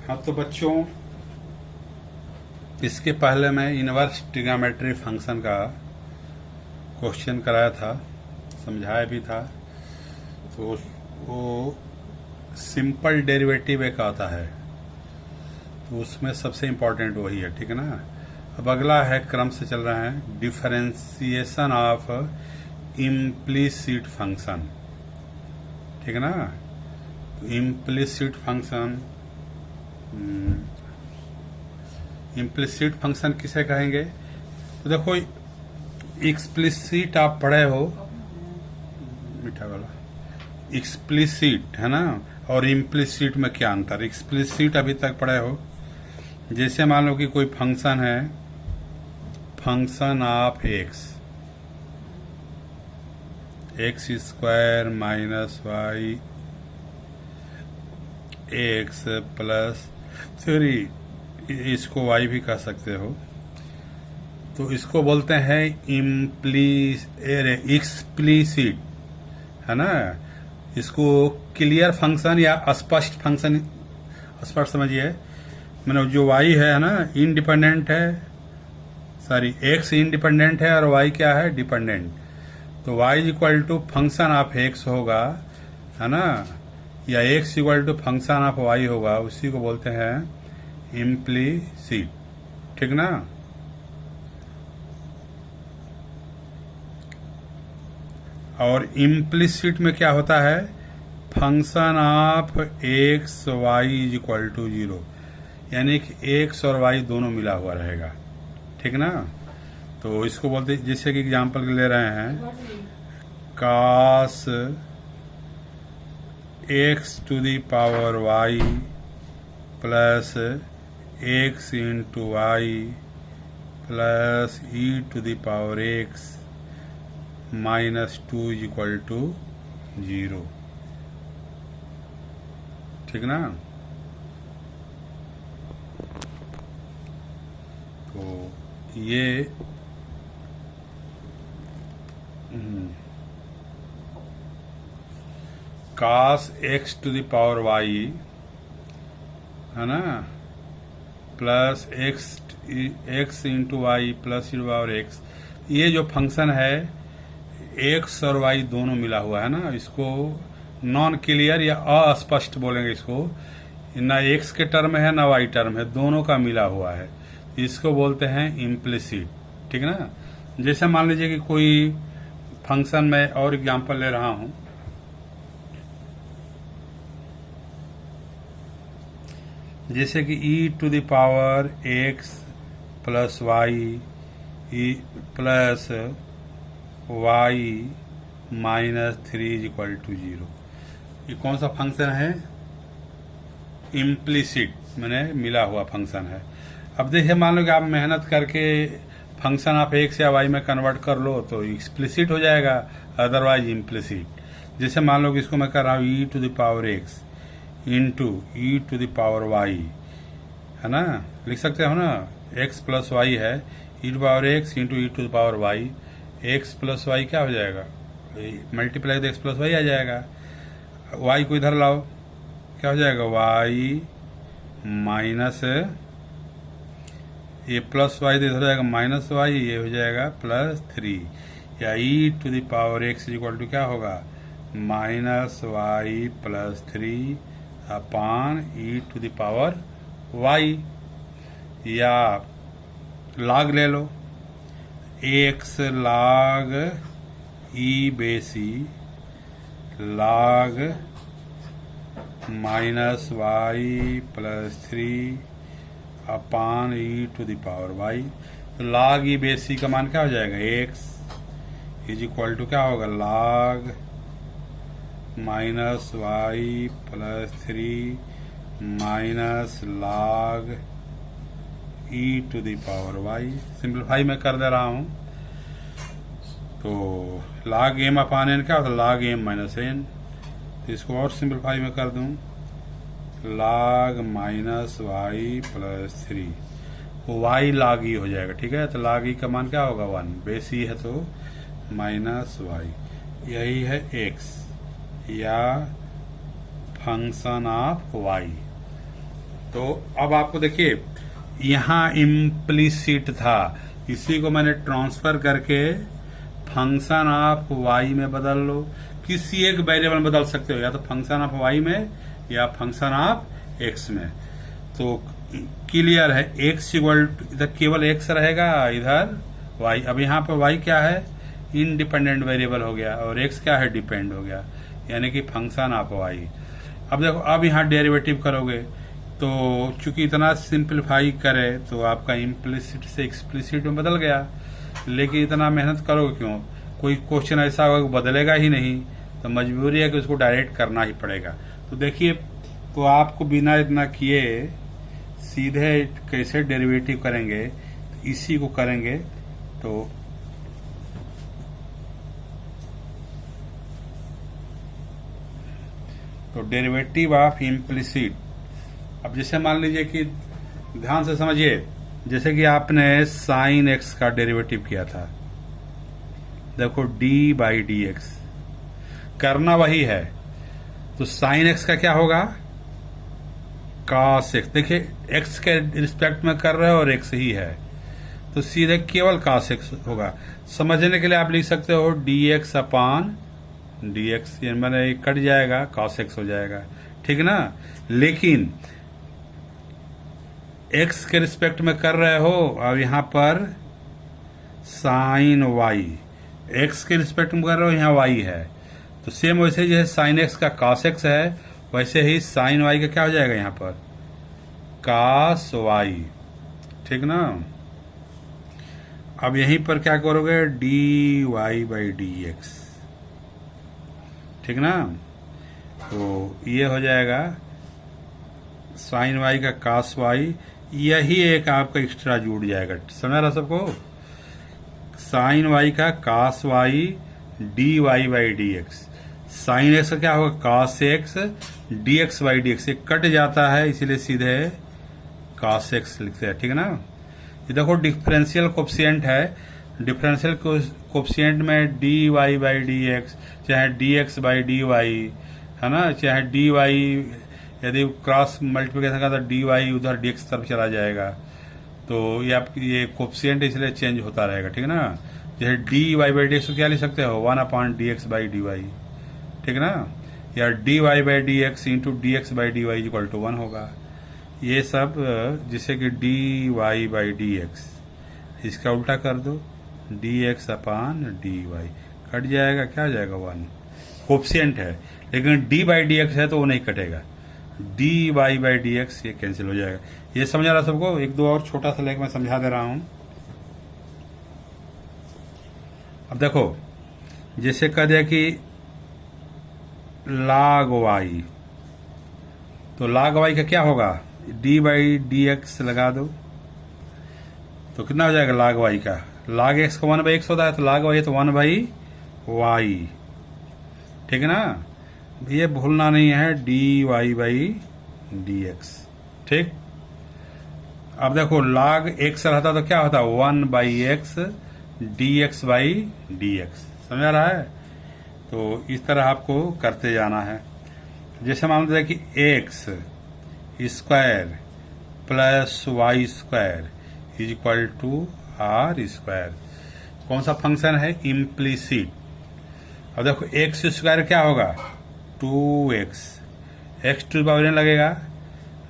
हाँ तो बच्चों, इसके पहले मैं इनवर्स ट्रिग्नोमेट्री फंक्शन का क्वेश्चन कराया था, समझाया भी था। तो वो सिंपल डेरिवेटिव एक आता है, तो उसमें सबसे इम्पोर्टेंट वही है, ठीक है ना। अब अगला है, क्रम से चल रहा है, डिफरेंशिएशन ऑफ इम्प्लिसिट फंक्शन, ठीक है ना। इम्प्लिसिट फंक्शन, इम्प्लिसिट फंक्शन किसे कहेंगे? तो देखो, एक्सप्लिसिट आप पढ़े हो, मीठा वाला, एक्सप्लिसिट है ना, और इम्प्लिसिट में क्या अंतर? एक्सप्लिसिट अभी तक पढ़े हो, जैसे मान लो कि कोई फंक्शन है, function of X square minus Y x plus 3, इसको वाई भी कह सकते हो। तो इसको बोलते हैं एक्सप्लिसिट, है ना। इसको क्लियर फंक्शन या स्पष्ट फंक्शन, स्पष्ट समझिए, मैंने जो वाई है ना इंडिपेंडेंट है, सॉरी एक्स इंडिपेंडेंट है और वाई क्या है? डिपेंडेंट। तो Y equal to function of X होगा, है ना, या X equal to function of Y होगा, उसी को बोलते हैं इम्प्लिसिट, ठीक ना। और इम्प्लिसिट में क्या होता है? Function of X Y is equal to 0, यानी कि एक्स और वाई दोनों मिला हुआ रहेगा, ठीक ना। तो इसको बोलते, जैसे कि एग्जांपल ले रहे हैं, cos x to the power y plus x into Y plus e to the power x minus 2 is equal to 0, ठीक ना। तो ये cos x to the power y, है ना, plus x into Y plus e power x, ये जो function है x और वाई दोनों मिला हुआ है ना, इसको नॉन क्लियर या अस्पष्ट बोलेंगे इसको, ना एक्स के टर्म है ना वाई टर्म है, दोनों का मिला हुआ है, इसको बोलते हैं इम्प्लिसिट, ठीक है ना। जैसे मान लीजिए कि कोई फंक्शन में, और एग्जांपल ले रहा हूं, जैसे कि e to the power x plus y e plus y minus 3 is equal to 0, ये कौन सा फंक्शन है? इम्प्लिसिट, मैंने मिला हुआ फंक्शन है। अब देखिए, मान लो कि आप मेहनत करके फंक्शन आप एक्स या वाई में कन्वर्ट कर लो तो एक्सप्लिसिट हो जाएगा, अदरवाइज इम्प्लिसिट। जैसे मान लो कि इसको मैं कर रहा हूँ e to the power x into e to the power y, है ना, लिख सकते हो ना, एक्स प्लस वाई है, e to power x into e to the power y, x plus y क्या हो जाएगा? मल्टीप्लाई तो एक्स प्लस वाई आ जाएगा, वाई को इधर लाओ, क्या हो जाएगा? वाई माइनस, ये प्लस वाई तो इधर हो जाएगा माइनस वाई, ये हो जाएगा प्लस 3, या e to the power x equal to क्या होगा? Minus Y plus 3 upon E to the power y, या लॉग ले लो, x log e base log minus Y plus 3 upon E to the power y. तो log e base का मान क्या हो जाएगा? एक्स इज इक्वल टू क्या होगा? Log minus Y plus 3 minus log E to the power Y. Simplify मैं कर दे रहा हूं, तो log m अपान n क्या होता है? log m minus n। तो इसको और सिंप्लीफाई में कर दूं, log minus Y plus 3, Y log e हो जाएगा, ठीक है। तो log e का मान क्या होगा? 1, बेस e है तो माइनस वाई, यही है x या फंक्शन ऑफ y। तो अब आपको देखिए यहाँ इम्प्लिसिट था, इसी को मैंने ट्रांसफर करके फंक्शन ऑफ वाई में बदल लो। किसी एक वेरिएबल में बदल सकते हो, या तो फंक्शन ऑफ वाई में या फंक्शन ऑफ एक्स में। तो क्लियर है, एक्स इक्वल इधर केवल एक्स रहेगा, इधर वाई। अब यहाँ पर वाई क्या है, इंडिपेंडेंट वेरिएबल हो गया, और एक्स क्या है, डिपेंड हो गया, यानी कि फंक्शन ऑफ वाई। अब देखो, अब यहाँ डेरिवेटिव करोगे तो चूंकि इतना सिंप्लीफाई करे तो आपका इम्प्लिसिट से एक्सप्लिसिट में बदल गया, लेकिन इतना मेहनत करोगे क्यों? कोई क्वेश्चन ऐसा होगा कि बदलेगा ही नहीं, तो मजबूरी है कि उसको डायरेक्ट करना ही पड़ेगा। तो देखिए, तो आपको बिना इतना किए सीधे कैसे डेरिवेटिव करेंगे, तो इसी को करेंगे। तो डेरिवेटिव ऑफ इम्प्लिसिट, अब जैसे मान लीजिए कि ध्यान से समझिए, जैसे कि आपने साइन एक्स का डेरिवेटिव किया था, देखो डी बाई डी एक्स करना वही है, तो साइन एक्स का क्या होगा, कॉस एक्स। देखिए एक्स के रिस्पेक्ट में कर रहे हो और एक्स ही है, तो सीधे केवल कॉस एक्स होगा। समझने के लिए आप लिख सकते हो डी एक्स अपान डी एक्स, ये मैंने कट जाएगा, कॉस एक्स हो जाएगा, ठीक ना। लेकिन एक्स के रिस्पेक्ट में कर रहे हो, अब यहाँ पर साइन वाई, एक्स के रिस्पेक्ट में कर रहे हो, यहाँ वाई है, तो सेम वैसे ही जैसे साइन एक्स का कॉस एक्स है, वैसे ही साइन वाई का क्या हो जाएगा, यहाँ पर कॉस वाई, ठीक ना। अब यहीं पर क्या करोगे, D Y by D x, ठीक ना। तो ये हो जाएगा साइन वाई का कॉस वाई, यही एक आपका एक्स्ट्रा जुड़ जाएगा, समझ रहा सबको। साइन वाई का cos Y D Y by D X, sine X का क्या होगा, cos X D x by D X, ये कट जाता है, इसीलिए सीधे कॉस एक्स लिखते हैं, ठीक है ना। ये देखो डिफरेंशियल कोफिशिएंट है, डिफरेंशियल कोफिशिएंट में D Y by D X, चाहे D x by D Y है ना, चाहे डी वाई, यदि क्रॉस मल्टीप्लिकेशन का तो डी वाई उधर डी एक्स तरफ चला जाएगा, तो ये कोफिशिएंट इसलिए चेंज होता रहेगा, ठीक है ना। जैसे D Y by D X को क्या लिख सकते हो, 1 upon D x by D Y, ठीक है ना, या D Y by D X into D x by D Y equal to 1 होगा। ये सब जैसे कि D Y by D X, इसका उल्टा कर दो, D X upon D Y, cut जाएगा, क्या हो जाएगा, 1, कोफिशिएंट है। लेकिन डी बाई डी एक्स है तो वो नहीं कटेगा, D Y by D X ये कैंसिल हो जाएगा। ये समझ रहा सबको। एक दो और छोटा सा लेख मैं समझा दे रहा हूं। अब देखो, जैसे कह दिया कि log y, तो log y का क्या होगा, d बाई डी एक्स लगा दो, तो कितना हो जाएगा log y का, log x का 1 बाई एक्स होता है, तो log y तो 1 बाई वाई, ठीक है ना। ये भूलना नहीं है, D Y by D x, ठीक। अब देखो log x रहता तो क्या होता, 1 by x D x by D X, समझ आ रहा है। तो इस तरह आपको करते जाना है। जैसे मान लीजिए कि X square plus Y square is equal to R square, कौन सा फंक्शन है, इम्प्लिसिट। अब देखो एक्स स्क्वायर क्या होगा, 2x, X to power n लगेगा,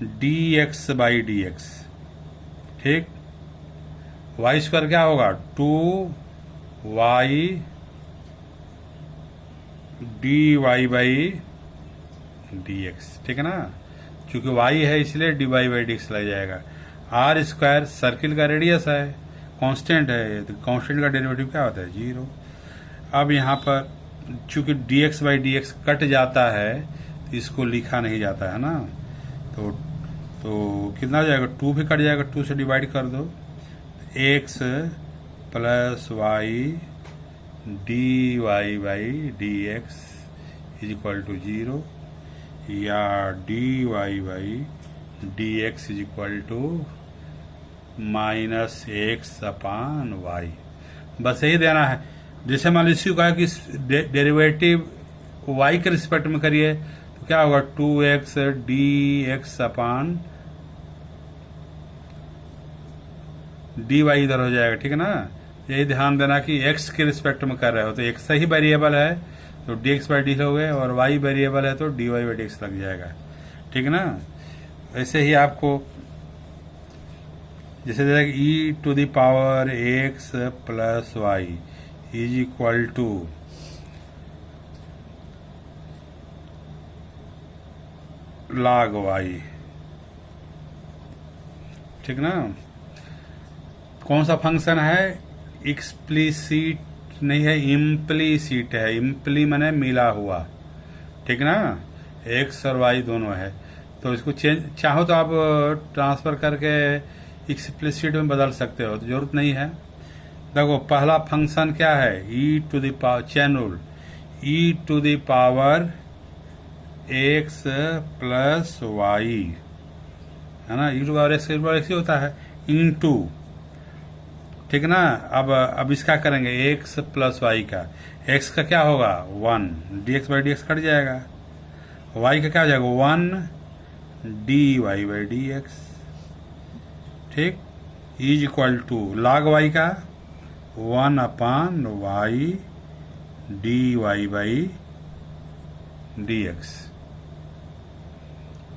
D x by D x, ठीक। वाई स्क्वायर क्या होगा, 2y D Y by D x, ठीक है ना। क्योंकि y है इसलिए D Y by D x लग जाएगा। आर स्क्वायर सर्किल का रेडियस है, कांस्टेंट है, तो कांस्टेंट का डेरिवेटिव क्या होता है, 0। अब यहाँ पर चूंकि D x by D x cut जाता है, तो इसको लिखा नहीं जाता है ना, तो कितना हो जाएगा, 2 भी कट जाएगा, 2 से डिवाइड कर दो, X plus Y D Y by D x is equal to 0, या D Y by D x is equal to minus X upon Y, बस यही देना है। जैसे मान लीजिए कहा कि डेरिवेटिव वाई के रिस्पेक्ट में करिए, तो क्या होगा, 2x डी एक्स अपान डी वाई इधर हो जाएगा, ठीक है ना। यही ध्यान देना कि एक्स के रिस्पेक्ट में कर रहे हो तो एक सही वेरिएबल है तो डी एक्स बाई डी हो गए, और वाई वेरिएबल है तो D Y by D x लग जाएगा, ठीक है ना। ऐसे ही आपको जैसे e to the power x plus y is equal to log y, ठीक ना। कौन सा फंक्शन है, एक्सप्लिसिट नहीं है, इम्प्लीसिट है। इम्प्ली माने मिला हुआ, ठीक ना। एक्स और वाई दोनों है तो इसको चेंज चाहो तो आप ट्रांसफर करके एक्सप्लिसिट में बदल सकते हो, तो जरूरत नहीं है। देखो पहला फंक्शन क्या है, e to the power chain rule, e to the power x plus y है ना। ई टू पावर एक्स ही होता है इनटू, ठीक ना। अब इसका करेंगे एक्स प्लस वाई का, एक्स का क्या होगा 1, D x by D x cut जाएगा। वाई का क्या हो जाएगा 1 D Y by D x, ठीक। Is equal to log y का 1 upon y D Y by D x,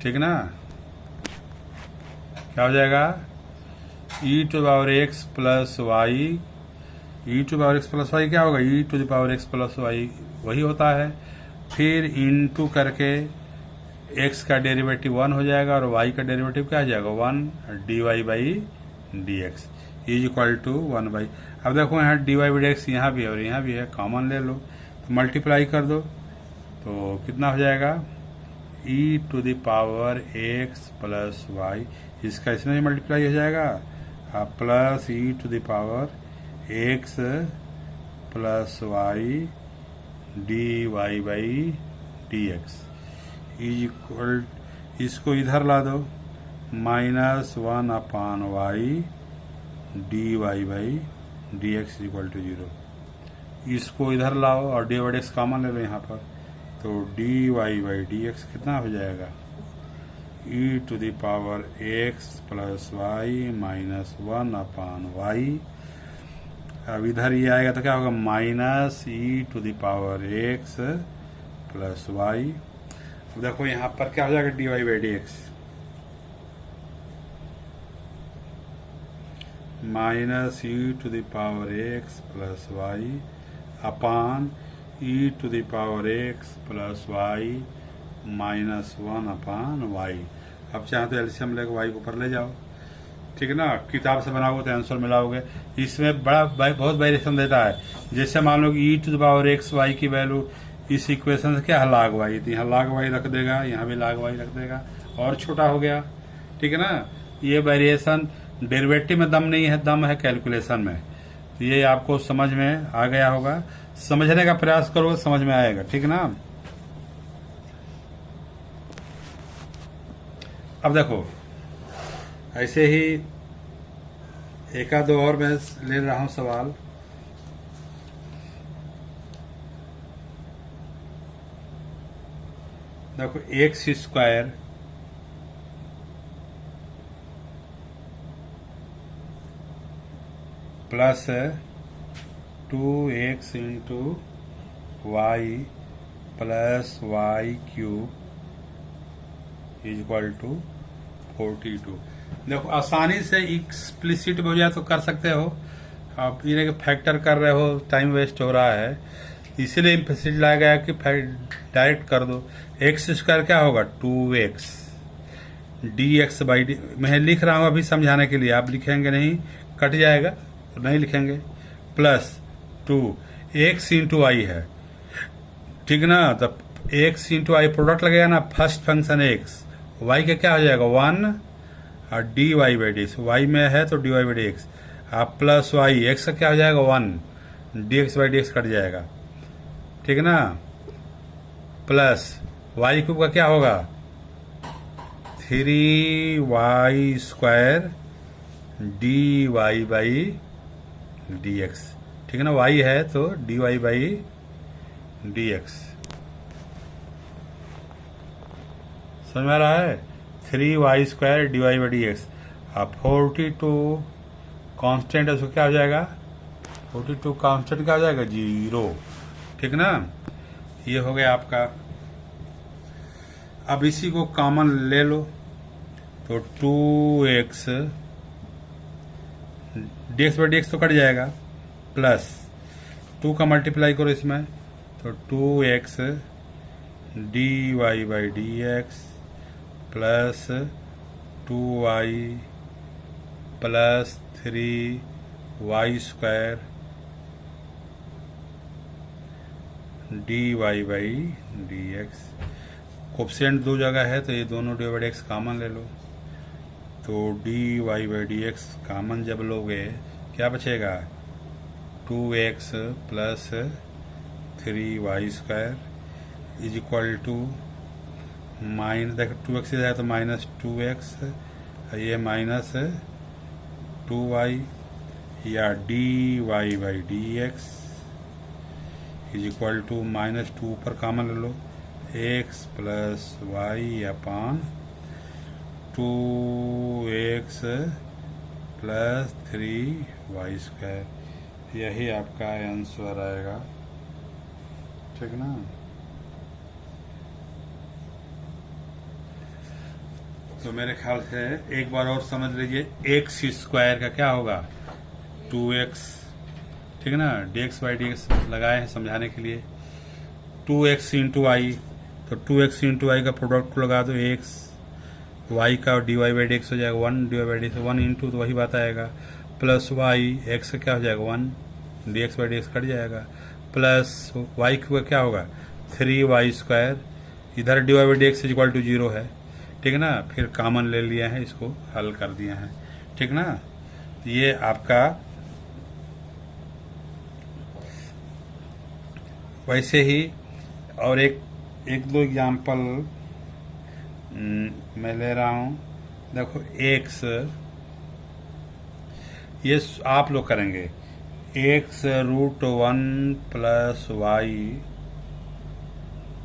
ठीक ना। क्या हो जाएगा e to power x plus y, e to power x plus y क्या होगा, e to the power x plus y वही होता है। फिर इनटू करके एक्स का डेरिवेटिव 1 हो जाएगा और वाई का डेरिवेटिव क्या हो जाएगा 1 D Y by D x is equal to 1 by. अब देखो यहाँ D Y by D X यहाँ भी है और यहाँ भी है, कॉमन ले लो तो मल्टीप्लाई कर दो तो कितना हो जाएगा e to the power x plus y, इसका इसमें मल्टीप्लाई हो जाएगा plus e to the power x plus Y D Y by D x is equal, इसको इधर ला दो -1 upon y D Y by D x equal to 0। इसको इधर लाओ और D y d x common ले लो यहाँ पर, तो D Y by D x कितना हो जाएगा e to the power x plus Y -1 upon Y. अब इधर ये आएगा तो क्या होगा minus E to the power x plus Y. अब देखो यहाँ पर क्या हो जाएगा D Y by D X minus E to the power x plus Y upon E to the power x plus Y -1 upon Y. अब चाहे तो एलसीएम लेकर वाई को ऊपर ले जाओ, ठीक है ना। किताब से बनाओगे तो आंसर मिलाओगे। इसमें बहुत वेरिएशन देता है, जैसे मान लो कि e to the power x y की वैल्यू इस इक्वेशन से क्या है लाग वाई, तो यहाँ लाग वाई रख देगा, यहाँ भी लाग वाई रख देगा और छोटा हो गया, ठीक है ना। ये वेरिएशन डेरिवेटिव में दम नहीं है, दम है कैलकुलेशन में। तो ये आपको समझ में आ गया होगा, समझने का प्रयास करो समझ में आएगा, ठीक है ना। अब देखो ऐसे ही एक आध और मैं ले रहा हूं सवाल। देखो X square plus 2x into Y plus Y cube is equal to 42। देखो आसानी से एक्सप्लिसिट हो जाए तो कर सकते हो, आप ये फैक्टर कर रहे हो टाइम वेस्ट हो रहा है, इसीलिए इम्प्लिसिट लाया गया कि डायरेक्ट कर दो। एक्स स्क्वायर क्या होगा 2x D x by D, मैं लिख रहा हूँ अभी समझाने के लिए, आप लिखेंगे नहीं कट जाएगा तो नहीं लिखेंगे, प्लस 2x इंटू वाई है, ठीक ना। तब x इंटू वाई प्रोडक्ट लगेगा ना, फर्स्ट फंक्शन x, y का क्या हो जाएगा 1 और D Y by D X, Y में है तो D Y by D X, आप प्लस वाई, एक्स का क्या हो जाएगा 1 D x by D x cut जाएगा, ठीक है ना। प्लस वाई क्यूब का क्या होगा 3y square D Y by D x, ठीक है ना। वाई है तो D Y by D X, समझ में आ रहा है। 3y square D Y by D X, अब 42 कांस्टेंट है, उसको क्या हो जाएगा 42 कांस्टेंट क्या हो जाएगा 0, ठीक ना। ये हो गया आपका। अब इसी को कॉमन ले लो तो 2x dx बाई dx तो कट जाएगा, प्लस 2 का मल्टीप्लाई करो इसमें तो 2x dy by dx plus 2y plus 3y square dy by dx। Coefficient दो जगह है तो ये दोनों डी बाई एक्स कॉमन ले लो, तो D Y by D x common जब लोगे क्या बचेगा 2x plus 3y square is equal to minus, देखो 2x से जाए तो माइनस 2x, ये माइनस 2y या D Y by D x is equal to minus 2 पर कॉमन ले लो x plus Y upon 2x plus 3y square, यही आपका आंसर आएगा, ठीक ना। तो मेरे ख्याल से एक बार और समझ लीजिए, x स्क्वायर का क्या होगा 2x, ठीक ना। dx बाई dx लगाए हैं समझाने के लिए, 2x इंटू आई, तो 2x इंटू आई का प्रोडक्ट को लगा दो x, y का D Y by D X हो जाएगा 1 D Y by D X 1 into तो वही बात आएगा, प्लस y x का क्या हो जाएगा 1 D x by D x cut जाएगा, प्लस y का क्या होगा 3y स्क्वायर, इधर D Y by D x equal to 0 है, ठीक ना। फिर कॉमन ले लिया है, इसको हल कर दिया है, ठीक ना। ये आपका वैसे ही और एक दो एग्जाम्पल मैं ले रहा हूँ। देखो x, ये आप लोग करेंगे x √1 plus Y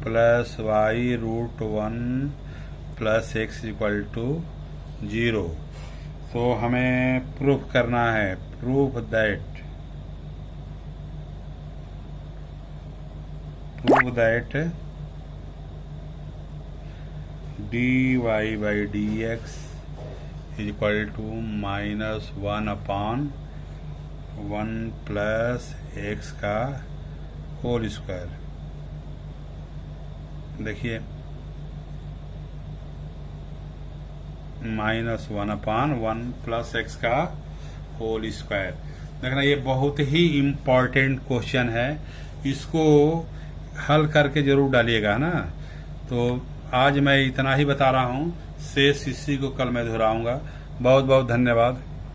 √1 plus x equal to 0। तो हमें प्रूफ करना है, proof that dy by D x is equal to minus 1 upon 1 plus X का होल स्क्वायर। देखिए माइनस 1 अपान 1 प्लस एक्स का होल स्क्वायर। देखना ये बहुत ही इम्पोर्टेंट क्वेश्चन है, इसको हल करके जरूर डालिएगा ना। तो आज मैं इतना ही बता रहा हूँ, शेष इसी को कल मैं दोहराऊंगा। बहुत बहुत धन्यवाद।